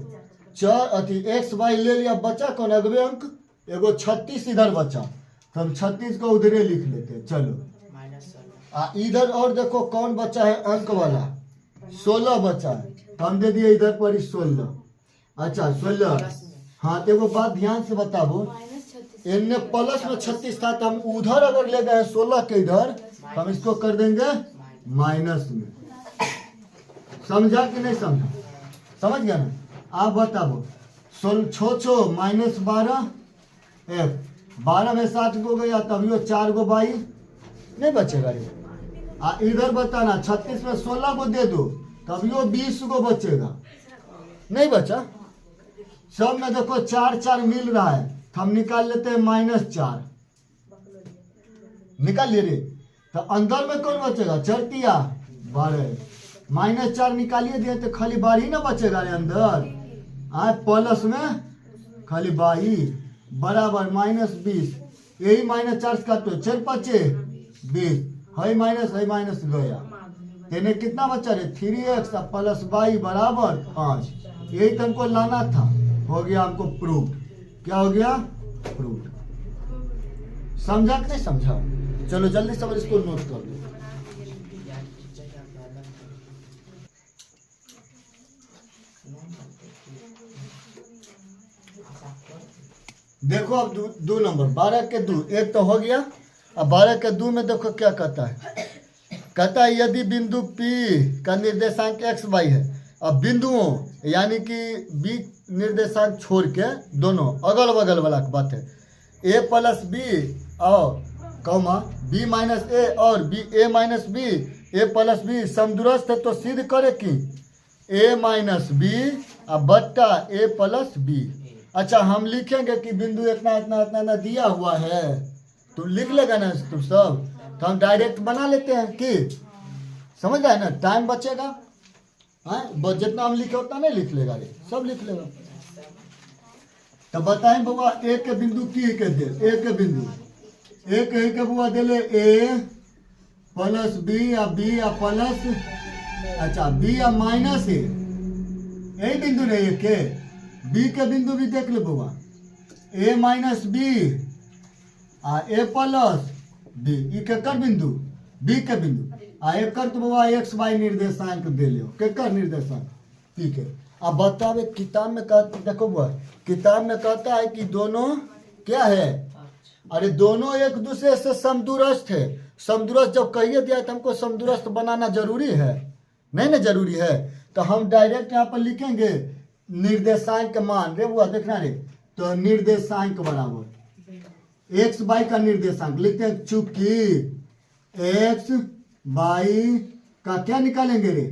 एक्स बाई ले लिया, बचा कौन अगवे अंक, एगो 36 इधर बचा, तो हम 36 को उधरे लिख लेते हैं। चलो इधर और देखो कौन बचा है अंक वाला, 16 बचा है, तो हम दे दिए इधर पर 16। अच्छा 16, हाँ तो एगो बात ध्यान से बताओ, इनने प्लस में 36 था, तो हम उधर अगर ले गए 16 के इधर, तो हम इसको कर देंगे माइनस में। समझा कि नहीं समझा, समझ गया ना। आप बताओ छो -12 12 में 7 गो गया, तभी 4 गो बाई नहीं बचेगा रे। इधर बताना 36 में 16 को दे दो, तभी 20 को बचेगा, नहीं बचा। सब में देखो 4 मिल रहा है, तो हम निकाल लेते हैं -4, निकाल लिए रे। तो अंदर में कौन बचेगा, 4 12, -4 निकालिए दिए तो खाली 12 ही ना बचेगा रे अंदर। प्लस में खाली 22 बराबर -20, यही -4 काटो, 4 5 20, है माइनस गया, तेने कितना बचा रे 3x प्लस 22 बराबर 5। यही तो हमको लाना था, हो गया हमको प्रूफ। क्या हो गया, प्रूफ। समझा कि नहीं समझा। चलो जल्दी सब इसको नोट कर लो। देखो अब 2 नंबर 12 के 2 एक तो हो गया। अब 12 के 2 में देखो क्या कहता है, कहता है यदि बिंदु P का निर्देशांक x y है। अब बिंदुओं यानी कि B निर्देशांक छोड़ के दोनों अगल बगल वाला बात है, a प्लस बी और कॉमा b माइनस ए और b a minus B a plus B समदूरस्थ है, तो सिद्ध करे कि a माइनस बी बट्टा a प्लस बी। अच्छा हम लिखेंगे कि बिंदु इतना इतना इतना इतना दिया हुआ है, तो लिख लेगा ना तुम सब, तो हम डायरेक्ट बना लेते हैं कि समझ रहे ना, टाइम बचेगा। हाँ जितना हम लिखे उतना नहीं लिख लेगा रे, सब लिख लेगा। तो बताएं बाबा एक के बिंदु की के दे, एक के बिंदु एक के बुआ दे ले ए प्लस बी या बी या प्लस, अच्छा बी या माइनस ए, यही बिंदु नहीं है के बी के बिंदु भी देख ले बुआ, ए माइनस बी ए प्लस बी, ई के कर बिंदु बी के बिंदु एक कर तो बुआ एक्स वाई निर्देशांक दे लो, के कर निर्देशांक ठीक है। अब बतावे किताब में कहते, देखो बुआ किताब में कहता है कि दोनों क्या है, अरे दोनों एक दूसरे से समदूरस्थ है। समदूरस्थ जब कहिए दिया तो हमको समदूरस्थ बनाना जरूरी है, नहीं ना जरूरी है। तो हम डायरेक्ट यहाँ पर लिखेंगे निर्देशांक का मान रे बुआ देखना रे, तो निर्देशांक बराबर एक्स बाई का निर्देशांक लिखते हैं, चूंकि एक्स बाई का क्या निकालेंगे रे,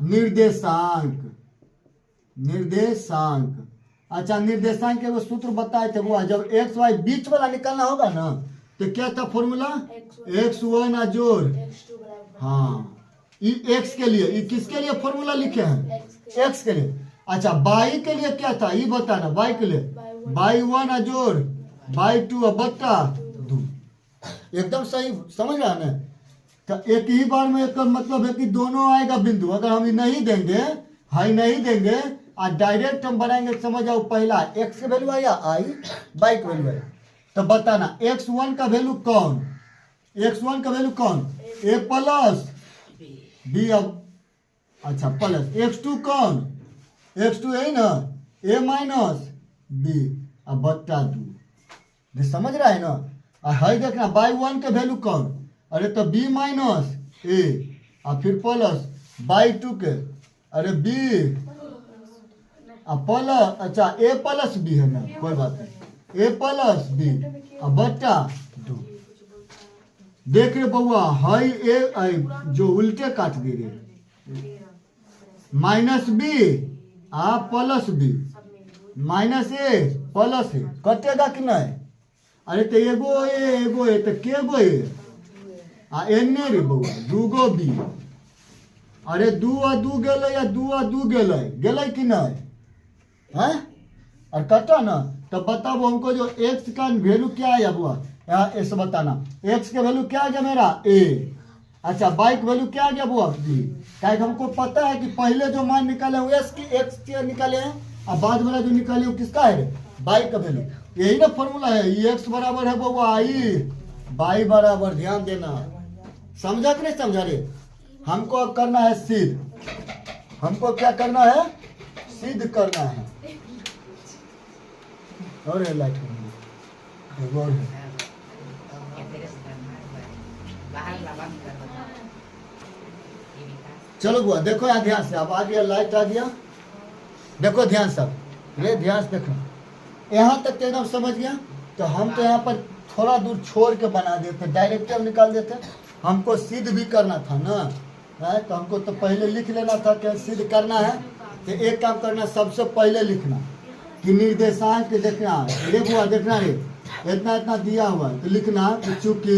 निर्देशांक। निर्देशांक, अच्छा निर्देशांक के वो सूत्र बताए थे वो, जब एक्स वाई बीच वाला निकालना होगा ना तो क्या था फॉर्मूला, एक्स वन जोड़, हाँ ये एक्स के लिए, ये किसके लिए फॉर्मूला लिखे हैं, एक्स के लिए। अच्छा बाई के लिए क्या था ये बताना, बाई के लिए बाई वन जोड़ बाई टू बट्टा दो, एकदम सही समझ रहा है ना। तो एक ही बार में एक मतलब है कि दोनों आएगा बिंदु, अगर हम ये नहीं देंगे, हाई नहीं देंगे और डायरेक्ट हम बनाएंगे, समझ आओ पहला एक्स का वैल्यू आया आई, बाई का वैल्यू आया, तो बताना एक्स वन का वैल्यू कौन, एक्स वन का वैल्यू कौन, ए प्लस बी, अब अच्छा प्लस एक्स टू कौन, एक्स टू यही ना, ए माइनस बी अब बट्टा दो, समझ रहा है ना। और हाई देखना बाई वन का वैल्यू कौन, अरे तो बी माइनस ए और फिर प्लस बाई टू के, अरे बी प्लस, अच्छा ए प्लस बी है ना, कोई बात नहीं, ए प्लस बी अब बट्टा दो। देख रहे बउआ हाई ए जो उल्टे काट दे रहे, माइनस बी आ प्लस बी, माइनस ए प्लस ए कटेगा कि नहीं, अरे तो एगो ए तो के गो ए आ एने रे बउआ दूगो बी, अरे दू आ दू गेलै या दू आ दू गेलै कि नहीं है, और कटा ना। तो बताओ हमको जो एक्स का वैल्यू क्या है बुआ, ऐसे बताना एक्स का वैल्यू क्या आ गया मेरा ए, अच्छा बाई का वैल्यू क्या आ गया बुआ बी, क्या हमको पता है कि पहले जो मान निकाले वो एक्स के निकाले हैं और बाद वाला जो निकाले वो किसका है, बाई का वैल्यू, यही ना फॉर्मूला है, ये एक्स बराबर है बुआ आई, बाई बराबर, ध्यान देना, समझा कि नहीं समझा रे। हमको अब करना है सिद्ध, हमको क्या करना है, सिद्ध करना है, और लाइट चलो बुआ देखो यहाँ ध्यान से, अब आ गया लाइट आ गया, देखो ध्यान सब रे, ध्यान से देखो यहाँ तक तो एकदम समझ गया। तो हम तो यहाँ पर थोड़ा दूर छोड़ के बना देते, डायरेक्ट हम निकाल देते, हमको सिद्ध भी करना था ना, है तो हमको तो पहले लिख लेना था कि सिद्ध करना है। तो एक काम करना, सबसे पहले लिखना कि निर्देशांक देखना रे बुआ, देखना रे इतना इतना दिया हुआ है तो लिखना कि चूंकि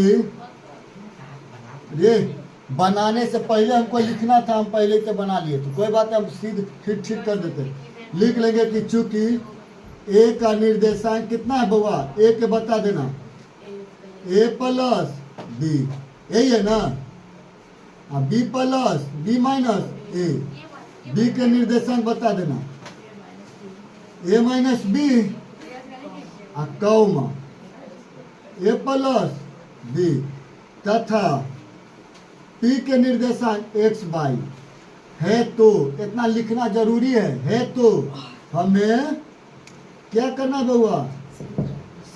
रे बनाने से पहले हमको लिखना था, हम पहले तो बना लिए, तो कोई बात है हम सिद्ध फिर ठीक कर देते, लिख लेंगे कि चूंकि ए का निर्देशांक कितना है बुआ, ए के बता देना, ए प्लस बी यही है ना, बी प्लस बी माइनस ए, बी के निर्देशांक बता देना ए माइनस बी कौमा ए प्लस बी, तथा पी के निर्देशांक एक्स बाई है, तो इतना लिखना जरूरी है तो हमें क्या करना बउआ,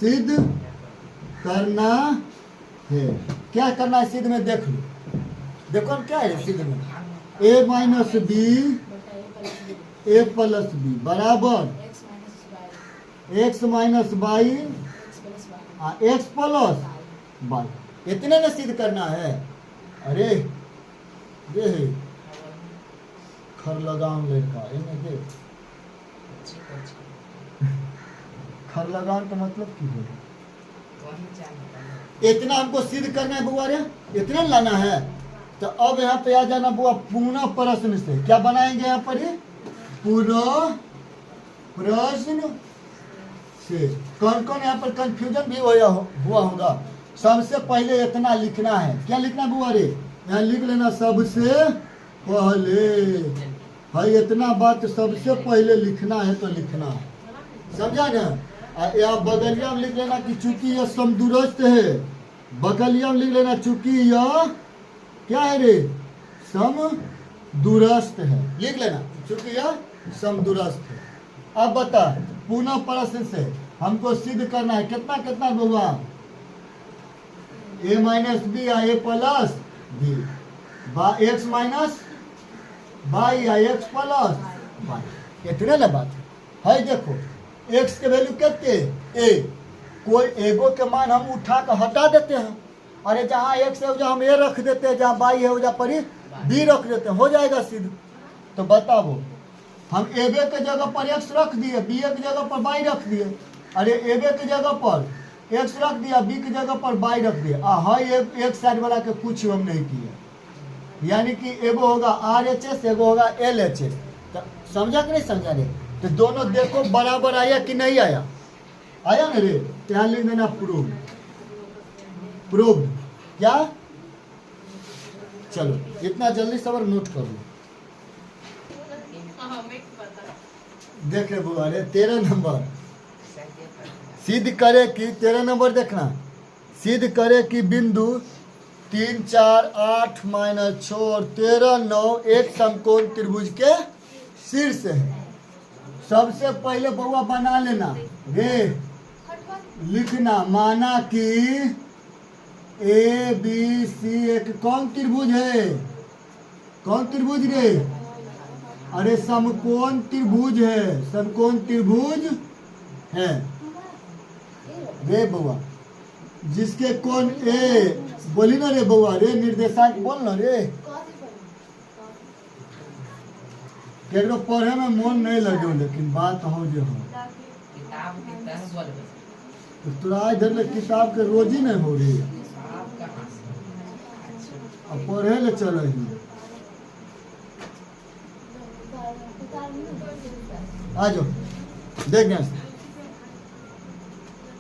सिद्ध करना है। क्या करना है सिद्ध में, देख लो, देखो हम क्या है सिद्ध में, A minus B A plus B बराबर x minus by x plus by, इतने में सिद्ध करना है। अरे ये खर लगाम लड़का खर लगाम का मतलब की है, इतना हमको सिद्ध करना है बुआ रे, इतना लाना है। तो अब यहाँ पे आ जाना बुआ पुनः प्रश्न से, क्या बनाएंगे यहाँ पर, पुनः प्रश्न से। कौन कौन यहाँ पर कंफ्यूजन भी हुआ होगा। सबसे पहले इतना लिखना है, क्या लिखना बुआ रे, यहाँ लिख लेना सबसे पहले, भाई इतना बात सबसे पहले लिखना है तो लिखना है, समझा ना। या बगलिया में लिख लेना कि चूंकि यह समदूरस्थ है, बगलिया में लिख लेना चूंकि यह क्या है रे, समदूरस्थ है, लिख लेना चूंकि यह समदूरस्थ है। अब बता पुनः प्रश्न से हमको सिद्ध करना है, कितना कितना होगा, ए माइनस बी या A plus B, X minus Y या एक्स प्लस वाई, इतने ना बात है। देखो एक्स के वैल्यू कितने ए, कोई एगो के मान हम उठा कर हटा देते हैं, अरे जहाँ एक्स है वहाँ हम ए रख देते हैं, जहाँ वाई है वहाँ पर बी रख देते हैं, हो जाएगा सीधे। तो बताओ हम ए बे के जगह पर एक्स रख दिए, बी ए की जगह पर वाई रख दिए, अरे ए बे की जगह पर एक्स रख दिया, बी की जगह पर वाई रख दिया, हाई एक साइड वाला के कुछ हम नहीं किया, यानी कि एगो होगा आर एच एस, एगो होगा एल एच एस। तो समझा कि नहीं समझा रे? तो दोनों देखो बराबर आया कि नहीं आया, आया ना रे? यहाँ लिख देना प्रूव, प्रूव क्या? चलो इतना जल्दी सबर नोट कर लो। देखे बुआ रे 13 नंबर सिद्ध करे कि 13 नंबर देखना, सिद्ध करे कि बिंदु 3 4 8 -6 और 13 9 एक समकोण त्रिभुज के शीर्ष है। सबसे पहले बउआ बना लेना रे, लिखना माना कि ए बी सी एक कौन त्रिभुज है? कौन त्रिभुज रे? अरे समकोण त्रिभुज है, समकोण त्रिभुज है रे बउआ, जिसके कोण ए, बोली ना रे बउआ रे, निर्देशांक बोल ना रे। केकरो पढ़े में मन नहीं लगे, लेकिन बात हो जो हो तो तोरा इधर ले किताब के रोज ही नहीं हो रही है, अब पढ़े ले चल ही। आ जाओ देख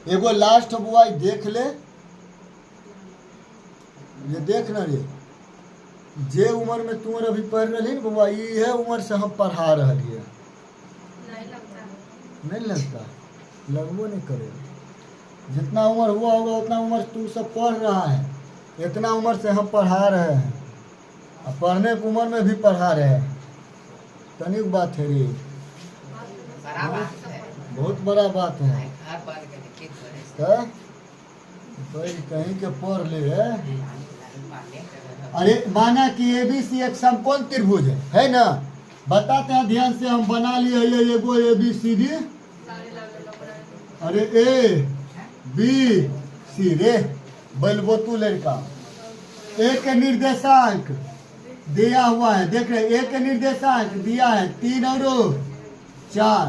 एगो लास्ट बुआ देख ले, ये देख ना रे, जे उम्र में तुम अभी पढ़ रही ना बुआ, ये उम्र से हम पढ़ा रही है। नहीं लगता, लगबो नहीं करे। जितना उम्र हुआ होगा उतना उम्र तू सब पढ़ रहा है, इतना उम्र से हम पढ़ा रहे हैं, अब पढ़ने की उम्र में भी पढ़ा रहे हैं। तनिक बात है रे, बहुत बड़ा बात है। तो कहीं के पढ़ ले है। अरे माना कि ए बी सी एक समकोण त्रिभुज है ना? बताते हैं ध्यान से, हम बना लिए ये एगो ए बी सी डी, अरे ए बी सी रे बलबो तू लड़का, ए के निर्देशांक दिया हुआ है, देख रहे ए के निर्देशांक दिया है 3 और 4,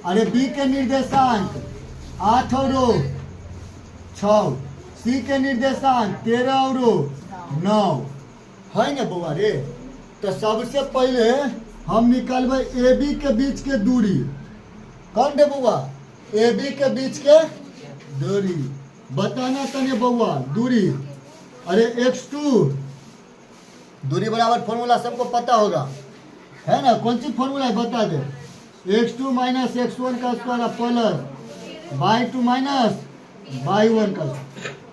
अरे बी के निर्देशांक 8 और 6, सी के निर्देशांक 13 और 9 है ना बउआ रे? तो सबसे पहले हम निकालबे ए बी के बीच के दूरी। कौन दे बउआ? ए बी के बीच के दूरी बताना तने बउआ, दूरी। अरे x2 दूरी बराबर फॉर्मूला सबको पता होगा है ना? कौन सी फॉर्मूला है बता दे। x2 माइनस x1 का square plus y2 minus y1 का,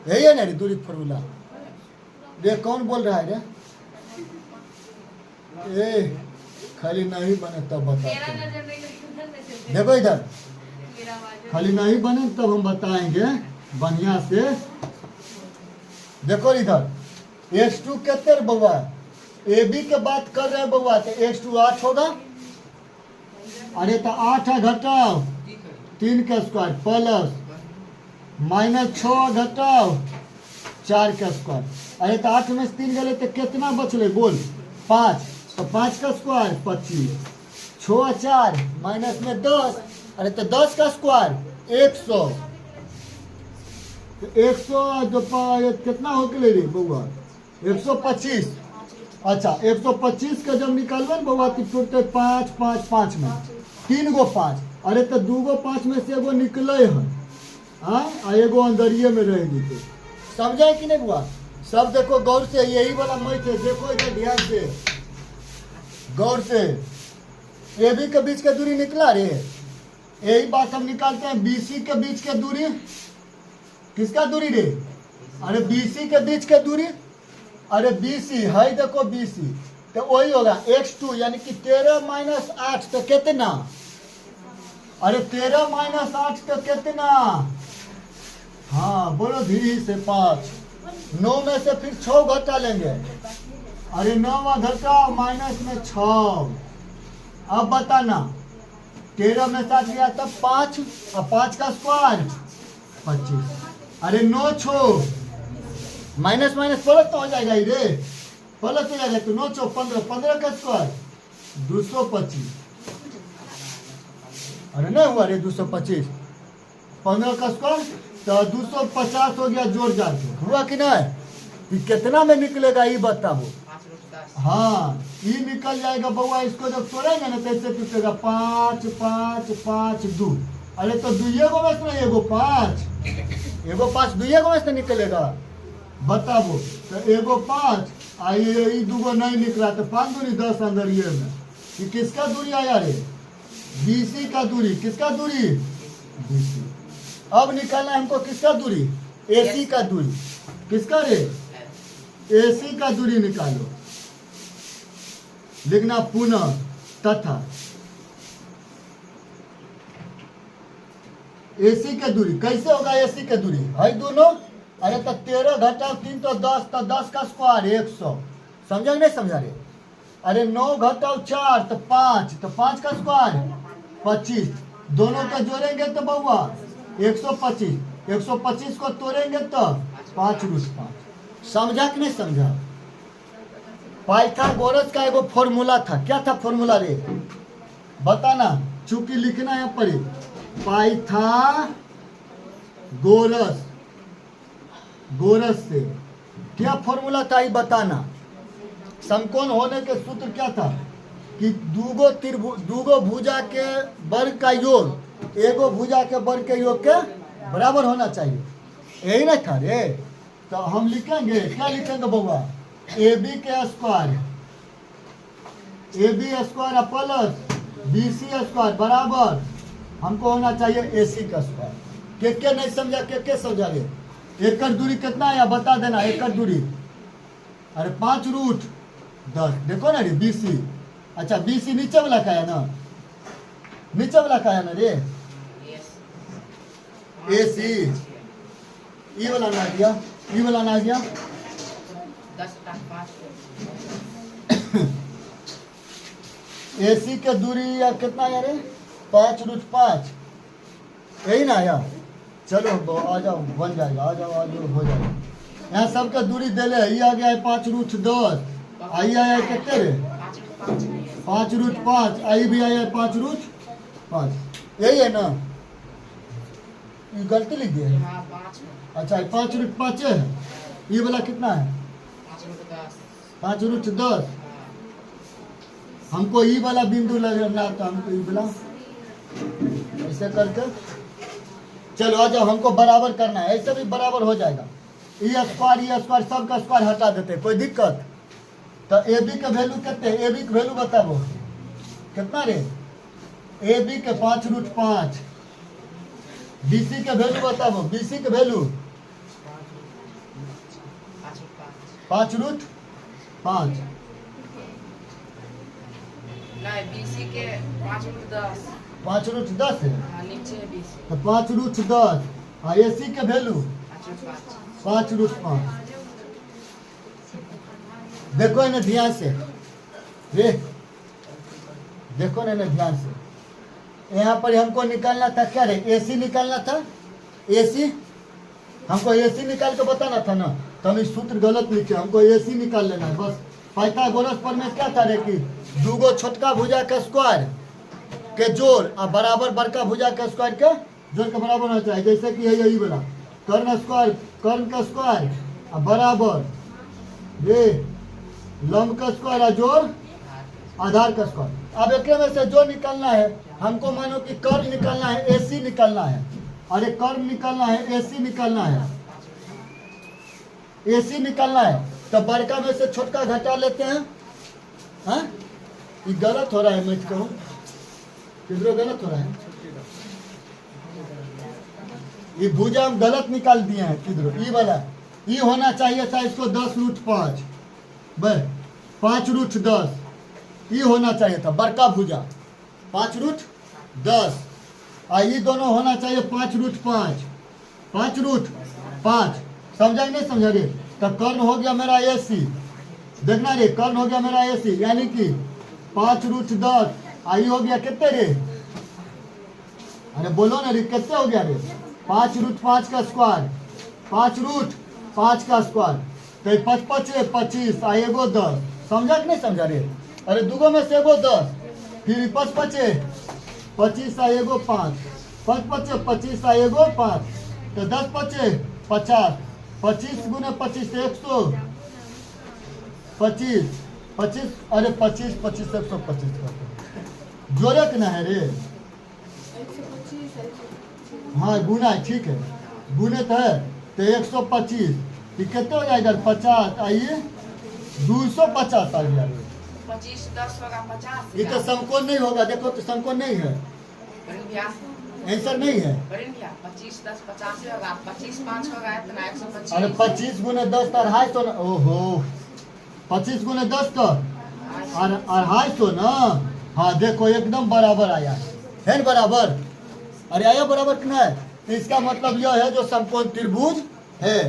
यही है ना रे दूरी फॉर्मूला? देख कौन बोल रहा है रे? ए खाली नहीं बने तब बताते, देखो इधर खाली नहीं बने तब हम बताएंगे बढ़िया से। देखो इधर x2 कितने बउआ? ए बी के बात कर रहे हैं बउआ, तो x2 8 होगा। अरे तो 8 घटाओ 3 का स्क्वायर प्लस -6 घटाओ 4 का स्क्वायर, अरे तो 8 में से 3 गए तो कितना बचले बोल? 5, तो 5 का स्क्वायर 25, 6 4 माइनस में 10, अरे तो 10 का स्क्वायर 100, तो 100 जो कितना हो गए रे बउआ? 125। अच्छा 125 का जब निकालबे बउआ तो टूटते 5 5 5 में 3 गो 5, अरे तो 2 गो 5 में से एगो निकले है, हाँ एगो अंदरिये में रह गई। समझा कि नहीं बुआ? सब देखो गौर से, यही वाला मैथ है, देखो इधर ध्यान से गौर से। ए बी के बीच के दूरी निकला रे, यही बात हम निकालते हैं। बी सी के बीच के दूरी, किसका दूरी रे? अरे बी सी के बीच के दूरी, अरे बी सी है, देखो बी सी तो वही होगा x2 यानी कि 13 माइनस 8 तो कितना? अरे 13 माइनस 8 तो कितना? हाँ बोलो धीरे से 5, 9 में से फिर 6 घटा लेंगे, अरे 9 घटाओ माइनस में 6। अब बताना 13 में 7 गया तब 5 और 5 का स्क्वायर 25। अरे 9 छो माइनस माइनस प्लस तो हो जाएगा ही रे, प्लस हो जाएगा तो 9 छो 15, 15 का स्क्वायर 225। अरे नहीं हुआ रे 225, 15 का स्क्वायर तो 250 हो गया जोड़ जाड़ के, हुआ कि नहीं? कि कितना में निकलेगा ये बताओ। हाँ ये निकल जाएगा बउआ, इसको जब तोड़ेंगे ना तो ऐसे टूटेगा 5 5 5 2। अरे तो दुइये गो में से एगो 5 दुइये गो में से निकलेगा बताबो। तो एगो 5 आ ये दूगो नहीं निकला तो 5 दूनी 10 अंदर ये में। कि किसका दूरी आया रे? BC का दूरी। किसका दूरी? BC। अब निकालना है हमको किसका दूरी? AC का दूरी। किसका रे? AC का दूरी निकालो। लिखना पुनः तथा AC का दूरी। कैसे होगा AC का दूरी? है दोनों। अरे तो 13 घटाओ 3 तो 10, तो 10 का स्क्वायर 100। समझा नहीं समझा रे? अरे 9 घटाओ 4 तो 5, तो 5 का स्क्वायर 25। दोनों को जोड़ेंगे तो बउआ 125, 125 को तोड़ेंगे तो 5√5। समझा कि नहीं समझा? पाइथागोरस का एगो फॉर्मूला था। क्या था फॉर्मूला रे? बताना, चूंकि लिखना है पर गोरस से क्या फॉर्मूला था ये बताना। समकोण होने के सूत्र क्या था? कि दूगो भुजा के वर्ग का योग एगो भुजा के वर्ग के योग के बराबर होना चाहिए। यही ना था रे? तो हम लिखेंगे, क्या लिखेंगे बउआ? AB के स्क्वायर प्लस BC स्क्वायर बराबर हमको होना चाहिए AC का स्क्वायर। के नहीं समझा? के समझा रे? एकड़ दूरी कितना है बता देना। एकड़ दूरी अरे 5√10। देखो ना रे BC। अच्छा BC नीचे वाला का है ना? नीचे वाला का है ना रे? AC ई वाला ना दिया, ई वाला ना दिया। 10 AC के दूरी या कितना है रे? 5√5। यही ना आया? चलो आ जाओ, बन जाएगा। आ जाओ हो जाएगा। यहाँ सबका दूरी दिले। ये आ गया है 5√10। आई आया है कितने रे? 5√5। आई भी आया है 5√5। यही है ना? ये गलती लिख दिया है। अच्छा 5√5 है। ये वाला कितना है? 5√10। हमको ये वाला बिंदु लगना था, हमको ये वाला ऐसे करके। चलो आ जाओ, हमको बराबर करना है। ऐसे भी बराबर हो जाएगा। ये स्क्वायर सबका स्क्वायर हटा देते, कोई दिक्कत? तो AB के वैल्यू कितने? AB के वैल्यू बताबो कितना रे? AB के 5√5। BC के वैल्यू बताबो। BC के वैल्यू 5√5। BC के 5√10। 5√10 है नीचे है BC। तो 5√10। और AC के वैल्यू 5√5। देखो इन्हें ध्यान से रे, देखो ना इन्हें ध्यान से। यहाँ पर हमको निकालना था क्या रे? AC निकालना था। AC हमको AC निकाल के बताना था ना। तो हम इस सूत्र गलत लिखे, हमको AC निकाल लेना है बस। पाइथागोरस पर में क्या था रे? कि दूगो छोटका भुजा के स्क्वायर के जोड़ और बराबर बड़का भुजा के स्क्वायर के जोड़ के बराबर होना चाहिए। जैसे कि है यही वाला कर्ण का स्क्वायर और बराबर ये लंब का स्क्वायर और जोड़ आधार का स्क्वायर। अब एक में से जो निकालना है हमको, मानो कि कर्ण निकालना है, AC निकालना है। अरे कर्ण निकालना है, AC निकालना है, AC निकालना है। तो बड़का में से छोटका घटा लेते हैं। हाँ ये गलत हो रहा है, मैं कहूँ किधरों गलत हो रहा है। ये भुजा हम गलत निकाल दिए हैं किधरों। ये वाला ये होना चाहिए था इसको 10√5 बस 5√10 ये होना चाहिए था बड़का भुजा 5√10। और ये दोनों होना चाहिए 5√5 5√5। समझा नहीं समझा रे? तो कर्ण हो गया मेरा AC देखना रे, कर्ण हो गया मेरा AC, यानी कि 5√10 आई हो गया कितने रे? अरे बोलो ना रे, कितने हो गया रे? 5√5 का स्क्वायर, 5√5 का स्क्वायर, तो 5×5 = 25 आ एगो 10। समझा कि नहीं समझा रे? अरे दूगो में से एगो 10, फिर 5×5 = 25 आ एगो 5, 5×5 = 25 आ एगो 5, तो 10×5 = 50, 25 × 25 तो 125, 25 अरे 25 25 125 करते जोड़े के ना है रे? हाँ गुना है, ठीक है, गुने तो है, तो 125 ये कितने हो जाएगा? 50 आइए 250 आ गया रे। 25 10 होगा 50। ये तो समकोण नहीं होगा, देखो तो समकोण नहीं है, बड़ी भैया, आंसर नहीं है। बड़ी भैया 25 10 50 होगा, 25 5 होगा इतना 125। अरे 25 × 10 तो 250 ना, ओहो 25 × 10 तो 250 ना। हाँ देखो एकदम बराबर आया है ना, बराबर। अरे आया बराबर कितना है? तो इसका मतलब यह है जो समकोण त्रिभुज है।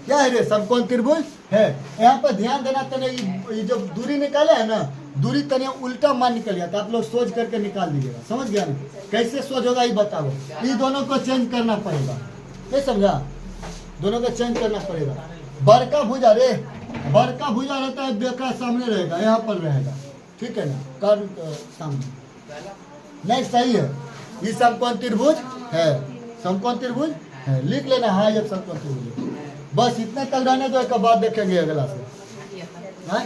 क्या है रे? समकोण त्रिभुज है। यहाँ पर ध्यान देना, तने ये जो दूरी निकाले है ना, दूरी तने उल्टा मान निकल गया, तो आप लोग सोच करके निकाल दीजिएगा। समझ गया ना? कैसे सोच होगा ये बताओ। ये दोनों को चेंज करना पड़ेगा, नहीं समझा? दोनों को चेंज करना पड़ेगा। बड़का भुजा रे, बड़का भुजा रहता है बेका सामने रहेगा, यहाँ पर रहेगा, ठीक है ना, कर सामने नहीं, सही है। ये समकोण त्रिभुज है, समकोण त्रिभुज है, लिख लेना। हाँ ये समकोण त्रिभुज है। बस इतने तक रहने दो, एक बाद देखेंगे अगला से। हाँ?